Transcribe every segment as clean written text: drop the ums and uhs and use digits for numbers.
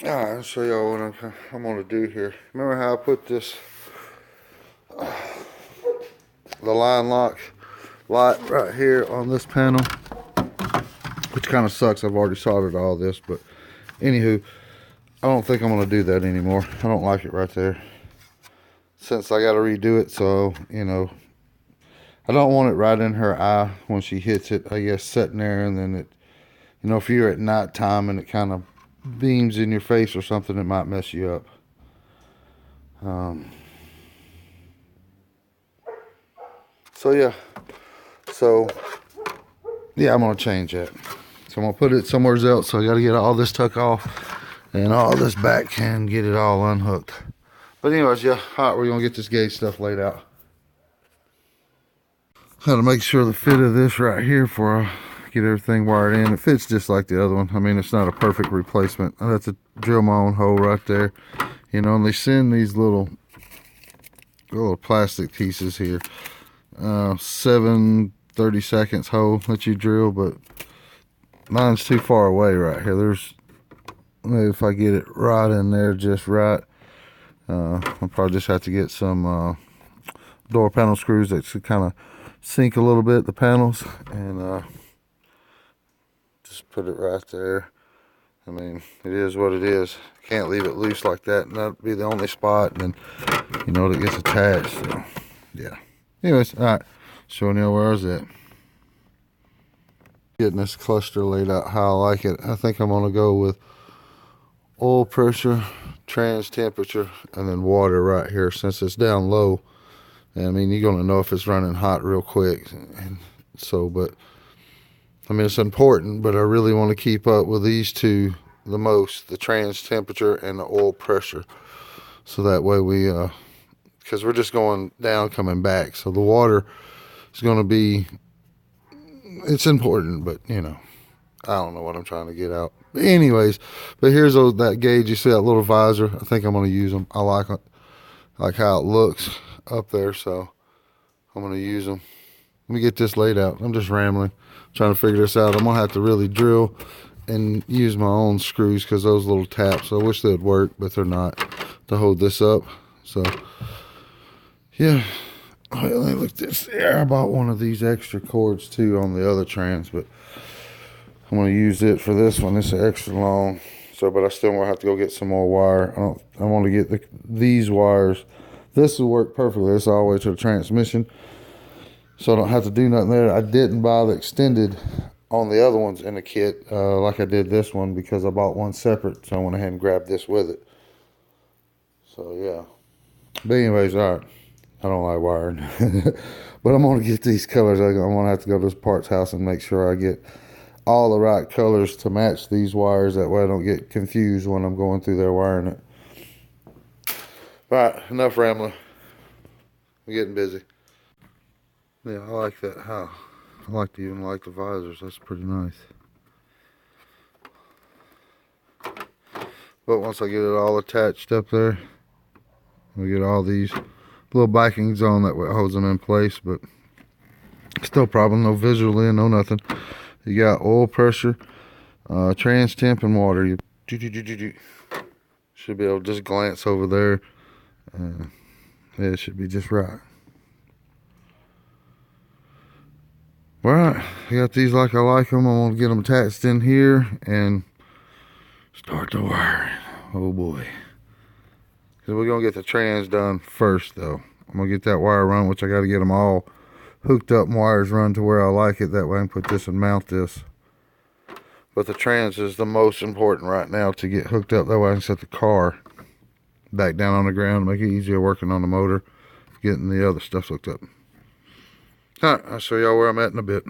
Alright, I'll show y'all what I'm gonna do here. Remember how I put this the line lock light right here on this panel, which kind of sucks. I've already soldered all this, but anywho, I don't think I'm gonna do that anymore. I don't like it right there, since I got to redo it. So I don't want it right in her eye when she hits it, I guess, sitting there, and then if you're at nighttime and it kind of beams in your face or something, it might mess you up. So yeah, I'm gonna change that. So I'm gonna put it somewhere else. So I got to get all this tuck off and all this back and get it all unhooked. But anyways, yeah, all right, we're gonna get this gauge stuff laid out. Got to make sure the fit of this right here before I get everything wired in. It fits just like the other one. I mean, it's not a perfect replacement. I have to drill my own hole right there. And they send these little plastic pieces here. 7/32 hole that you drill, but mine's too far away right here. Maybe if I get it right in there just right, I'll probably just have to get some door panel screws that should kind of sink a little bit the panels, and just put it right there. I mean, it is what it is. Can't leave it loose like that, and that'd be the only spot, and then that gets attached. So yeah, anyways, all right, showing you where I was at. Getting this cluster laid out how I like it. I think I'm gonna go with oil pressure, trans temperature, and then water right here, since it's down low. I mean, you're gonna know if it's running hot real quick. And so, but I mean, it's important, but I really want to keep up with these two the most, the trans temperature and the oil pressure. So that way because we're just going down, coming back. So the water is going to be, it's important, but I don't know what I'm trying to get out. But anyways, here's that gauge. You see that little visor? I think I'm going to use them. I like how it looks up there, so I'm going to use them. Let me get this laid out. I'm just rambling, trying to figure this out. I'm going to have to really drill and use my own screws, because those little taps, I wish they'd work, but they're not, to hold this up. So yeah, look at this there. I bought one of these extra cords too on the other trans, but I'm going to use it for this one. It's extra long, so but I still want to have to go get some more wire. I want to get these wires. This will work perfectly. This all the way to the transmission, so I don't have to do nothing there. I didn't buy the extended on the other ones in the kit like I did this one, because I bought one separate, so I went ahead and grabbed this with it. So yeah, but anyways, all right, I don't like wiring. But I'm gonna get these colors. I'm gonna have to go to this parts house and make sure I get all the right colors to match these wires. That way I don't get confused when I'm going through there wiring it. All right, enough rambling. I'm getting busy. Yeah, I like that. How I like to even like the visors. That's pretty nice. But once I get it all attached up there, we get all these little backings on, that way it holds them in place. But still problem, no visual in, no nothing. You got oil pressure, trans temp, and water. You should be able to just glance over there. Yeah, it should be just right. Alright, I got these like I like them. I'm going to get them attached in here and start the wiring. Oh boy. Because we're going to get the trans done first though. I'm going to get that wire run, which I got to get them all hooked up and wires run to where I like it. That way I can put this and mount this. But the trans is the most important right now to get hooked up. That way I can set the car back down on the ground, make it easier working on the motor, getting the other stuff hooked up. Alright, I'll show y'all where I'm at in a bit.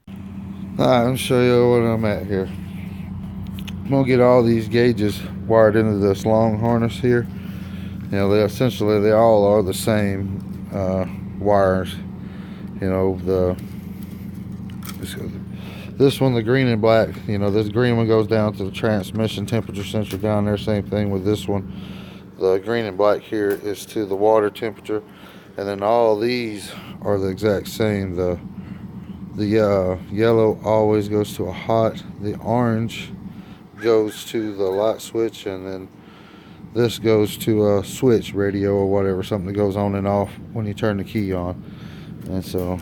Alright, I'll show you what I'm at here. I'm going to get all these gauges wired into this long harness here. They all are the same wires. This one, the green and black, this green one goes down to the transmission temperature sensor down there. Same thing with this one. The green and black here is to the water temperature. And then all these are the exact same. The yellow always goes to a hot. The orange goes to the light switch, and then this goes to a switch radio or whatever, something that goes on and off when you turn the key on. And so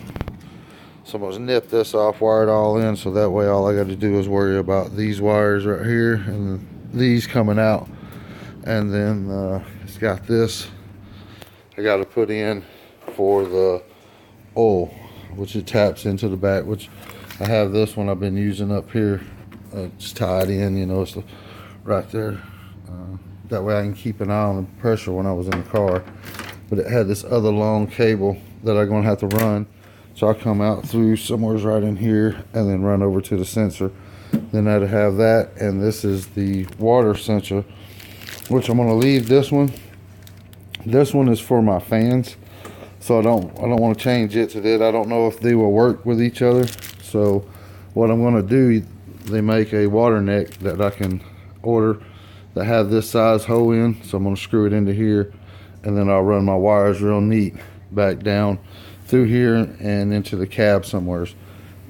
someone's nipped this off, wired all in, so that way all I got to do is worry about these wires right here and these coming out. And then it's got this I got to put in for the oil, which it taps into the back, which I have this one I've been using up here. It's tied in, you know, it's right there. That way I can keep an eye on the pressure when I was in the car. But it had this other long cable that I'm going to have to run. So I come out through somewhere right in here and then run over to the sensor. Then I'd have that, and this is the water sensor, which I'm going to leave this one. This one is for my fans, so I don't want to change it to that. I don't know if they will work with each other. So what I'm going to do, they make a water neck that I can order that have this size hole in. So I'm going to screw it into here, and then I'll run my wires real neat back down through here and into the cab somewhere.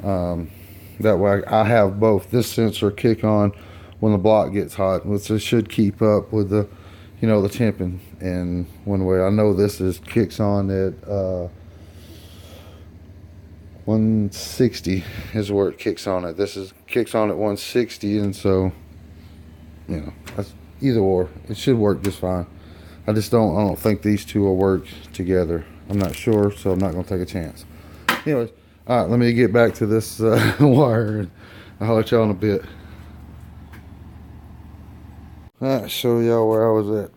That way I have both. This sensor kick on when the block gets hot, which it should keep up with the, you know, the temping. And one way I know this is kicks on at 160 is where it kicks on at. This is kicks on at 160, and so, you know, that's either or. It should work just fine. I don't think these two will work together. I'm not sure, so I'm not gonna take a chance. Anyways, all right, let me get back to this wire, and I'll let y'all in a bit. All right, show y'all where I was at.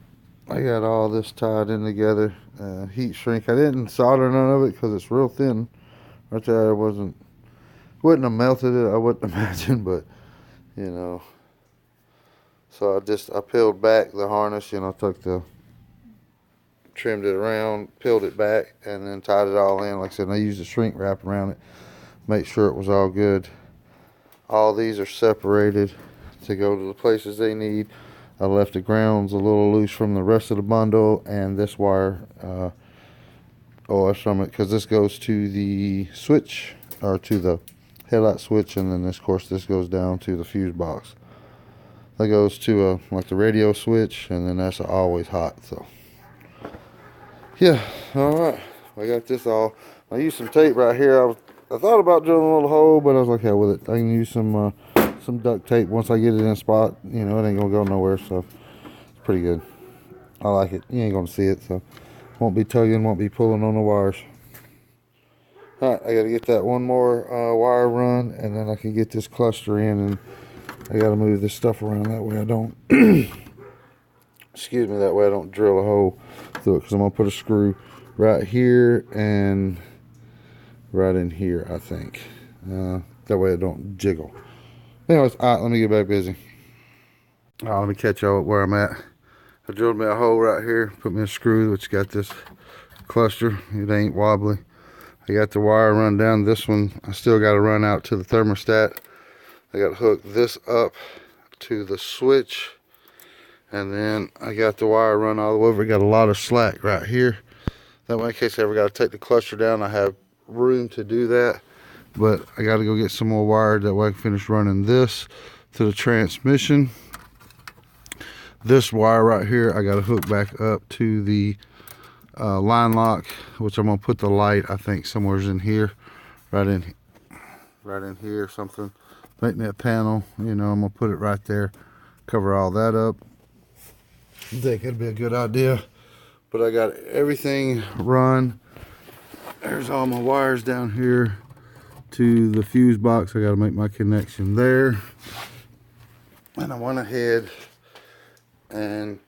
I got all this tied in together. Heat shrink. I didn't solder none of it because it's real thin. Right there, wouldn't have melted it, I wouldn't imagine, but you know. So I peeled back the harness, you know, trimmed it around, peeled it back, and then tied it all in. Like I said, I used a shrink wrap around it, make sure it was all good. All these are separated to go to the places they need. I left the grounds a little loose from the rest of the bundle, and this wire, that's from it, because this goes to the switch, or to the headlight switch, and then this, of course, this goes down to the fuse box. That goes to like the radio switch, and then that's always hot. So yeah, all right, I got this all. I used some tape right here. I thought about drilling a little hole, but I was like, hell with it. I can use some duct tape once I get it in a spot. You know, it ain't gonna go nowhere, so it's pretty good. I like it. You ain't gonna see it, so won't be tugging, won't be pulling on the wires. All right, I gotta get that one more wire run, and then I can get this cluster in, and I gotta move this stuff around. That way I don't, excuse me, that way I don't drill a hole through it, because I'm gonna put a screw right here and right in here, I think. That way it don't jiggle. Anyways, all right, let me get back busy. All right, let me catch y'all where I'm at. I drilled me a hole right here, put me a screw, which got this cluster. It ain't wobbly. I got the wire run down. This one, I still got to run out to the thermostat. I got to hook this up to the switch, and then I got the wire run all the way over. Got a lot of slack right here. That way, in case I ever got to take the cluster down, I have room to do that. But I got to go get some more wire. That way I can finish running this to the transmission. This wire right here, I got to hook back up to the line lock, which I'm going to put the light, I think, somewhere's in here. Right in here or something. Make that panel, you know, I'm going to put it right there. Cover all that up. I think it'd be a good idea. But I got everything run. There's all my wires down here to the fuse box. I got to make my connection there. And I went ahead and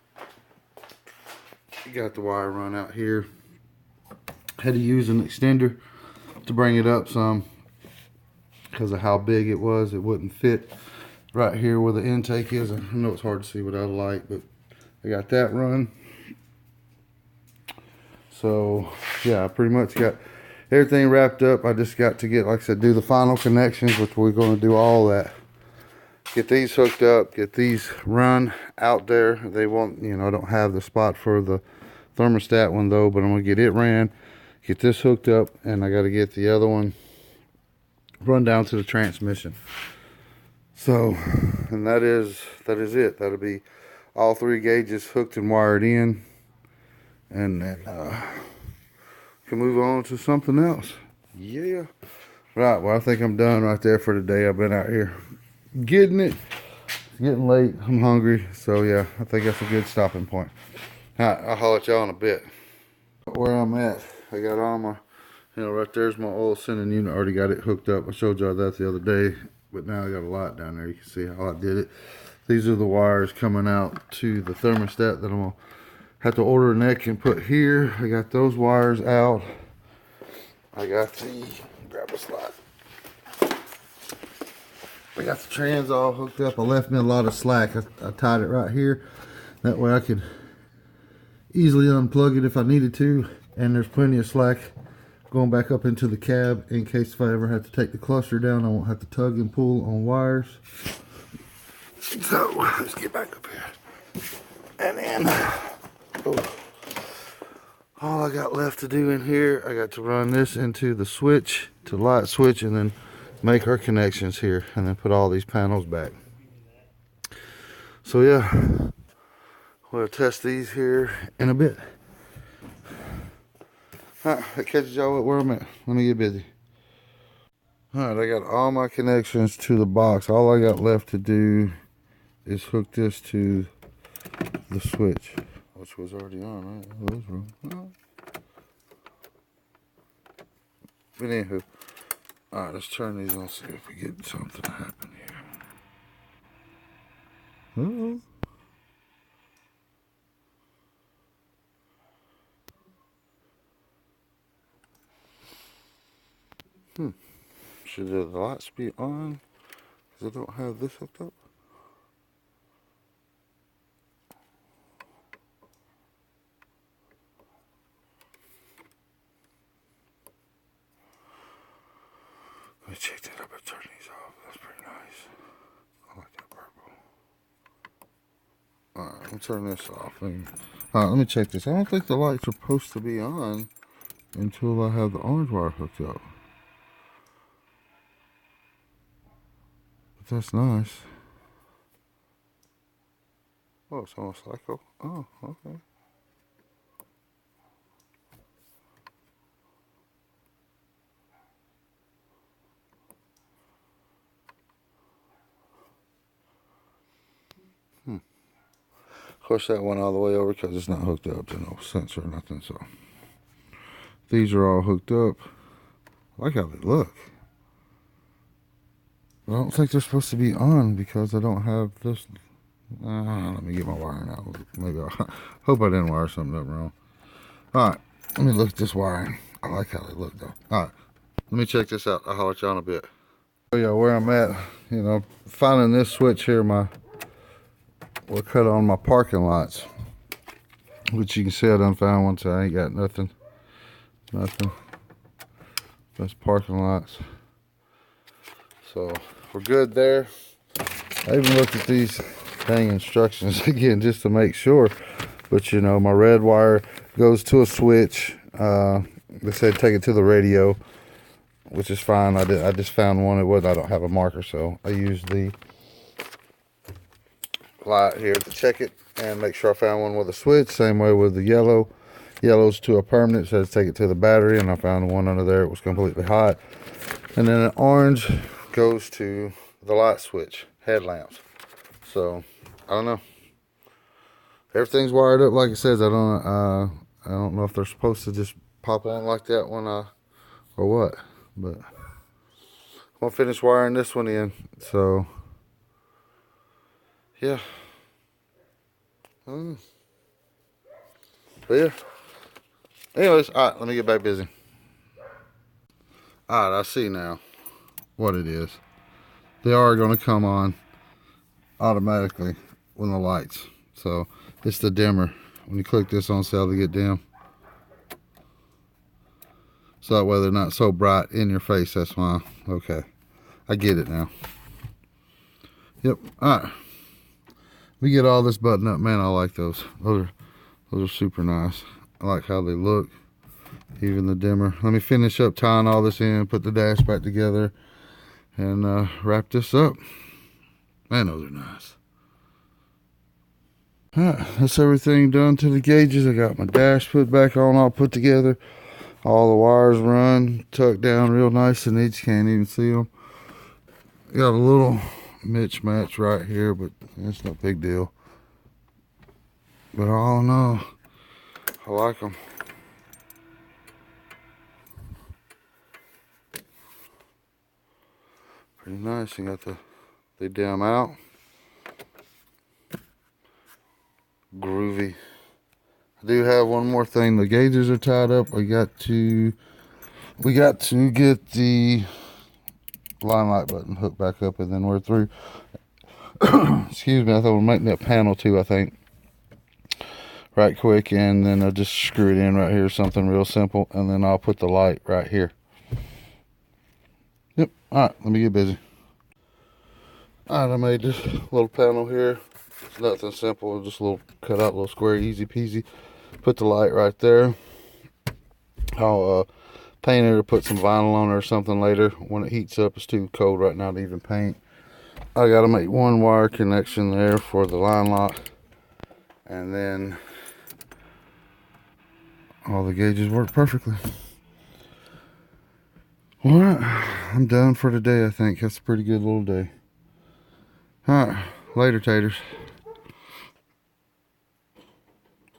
got the wire run out here. Had to use an extender to bring it up some because of how big it was. It wouldn't fit right here where the intake is. I know it's hard to see without a light, but I got that run. So yeah, I pretty much got everything wrapped up. I just got to get, like I said, do the final connections, which we're going to do all that. Get these hooked up, get these run out there. They won't, you know, I don't have the spot for the thermostat one though, but I'm going to get it ran, get this hooked up, and I got to get the other one run down to the transmission. So, and that is it. That'll be all 3 gauges hooked and wired in, and then can move on to something else. Yeah. Right, well, I think I'm done right there for today. I've been out here getting it. It's getting late. I'm hungry. So, yeah, I think that's a good stopping point. All right, I'll holler at y'all in a bit. Where I'm at, I got all my, right there's my oil sending unit. I already got it hooked up. I showed y'all that the other day, but now I got a lot down there. You can see how I did it. These are the wires coming out to the thermostat that I'm going to have to order a neck and put here. I got those wires out. I got grab a slide. I got the trans all hooked up. I left me a lot of slack. I tied it right here. That way I could easily unplug it if I needed to. And there's plenty of slack going back up into the cab in case if I ever have to take the cluster down, I won't have to tug and pull on wires. So let's get back up here. And then all I got left to do in here, I got to run this into the switch, to light switch, and then make our connections here, and then put all these panels back. So yeah, we'll test these here in a bit. Alright, that catches y'all where I'm at. Let me get busy. Alright, I got all my connections to the box. All I got left to do is hook this to the switch, which was already on, right? Oh, was wrong. Oh. But anywho, alright, let's turn these on, see if we get something to happen here. Uh-oh. Should the lights be on? Because I don't have this hooked up. Let me check that up and turn these off. That's pretty nice. I like that purple. Alright, let me turn this off. Alright, let me check this. I don't think the lights are supposed to be on until I have the orange wire hooked up. But that's nice. Oh, it's almost like, oh, okay. Of course, that went all the way over because it's not hooked up to no sensor or nothing. So these are all hooked up. I like how they look. I don't think they're supposed to be on because I don't have this. Let me get my wiring out. Maybe I hope I didn't wire something up wrong. All right, let me look at this wiring. I like how they look though. All right, let me check this out. I'll holler at y'all in a bit. So yeah, where I'm at, finding this switch here, we'll cut on my parking lights, which you can see I done found one, so I ain't got nothing. That's parking lights. So we're good there. I even looked at these dang instructions again just to make sure. But my red wire goes to a switch. They said take it to the radio, which is fine. I just found one. I don't have a marker, so I used the light here to check it and make sure I found one with a switch. Same way with the yellow. Yellow's to a permanent. It says take it to the battery, and I found one under there. It was completely hot. And then an orange goes to the light switch, headlamps. So I don't know. Everything's wired up like it says. I don't know if they're supposed to just pop on like that or what. But I'm gonna finish wiring this one in. So yeah. But yeah. Anyways, all right, let me get back busy. All right, I see now what it is. They are going to come on automatically when the lights. So it's the dimmer. When you click this on sale, they get dim. So that way they're not so bright in your face. That's why. Okay, I get it now. Yep. All right. We get all this button up. Man, I like those. Those are super nice. I like how they look. Even the dimmer. Let me finish up tying all this in, put the dash back together, and wrap this up. Man, those are nice. Alright, that's everything done to the gauges. I got my dash put back on, all put together. All the wires run, tucked down real nice and neat. You can't even see them. Got a little mismatch right here, but it's no big deal. But all in all, I like them. Pretty nice. You got they dim out. Groovy. I do have one more thing. The gauges are tied up. We got to get the line light button hooked back up, and then we're through. Excuse me. I thought we'd make that panel too. I think right quick, and then I'll just screw it in right here. Something real simple, and then I'll put the light right here. Yep. All right. Let me get busy. All right. I made this little panel here. It's nothing simple. Just a little cut out, little square, easy peasy. Put the light right there. I'll paint it or put some vinyl on it or something later when it heats up. It's too cold right now to even paint. I gotta make one wire connection there for the line lock, and then all the gauges work perfectly. Alright, I'm done for today. I think that's a pretty good little day. Alright, later taters.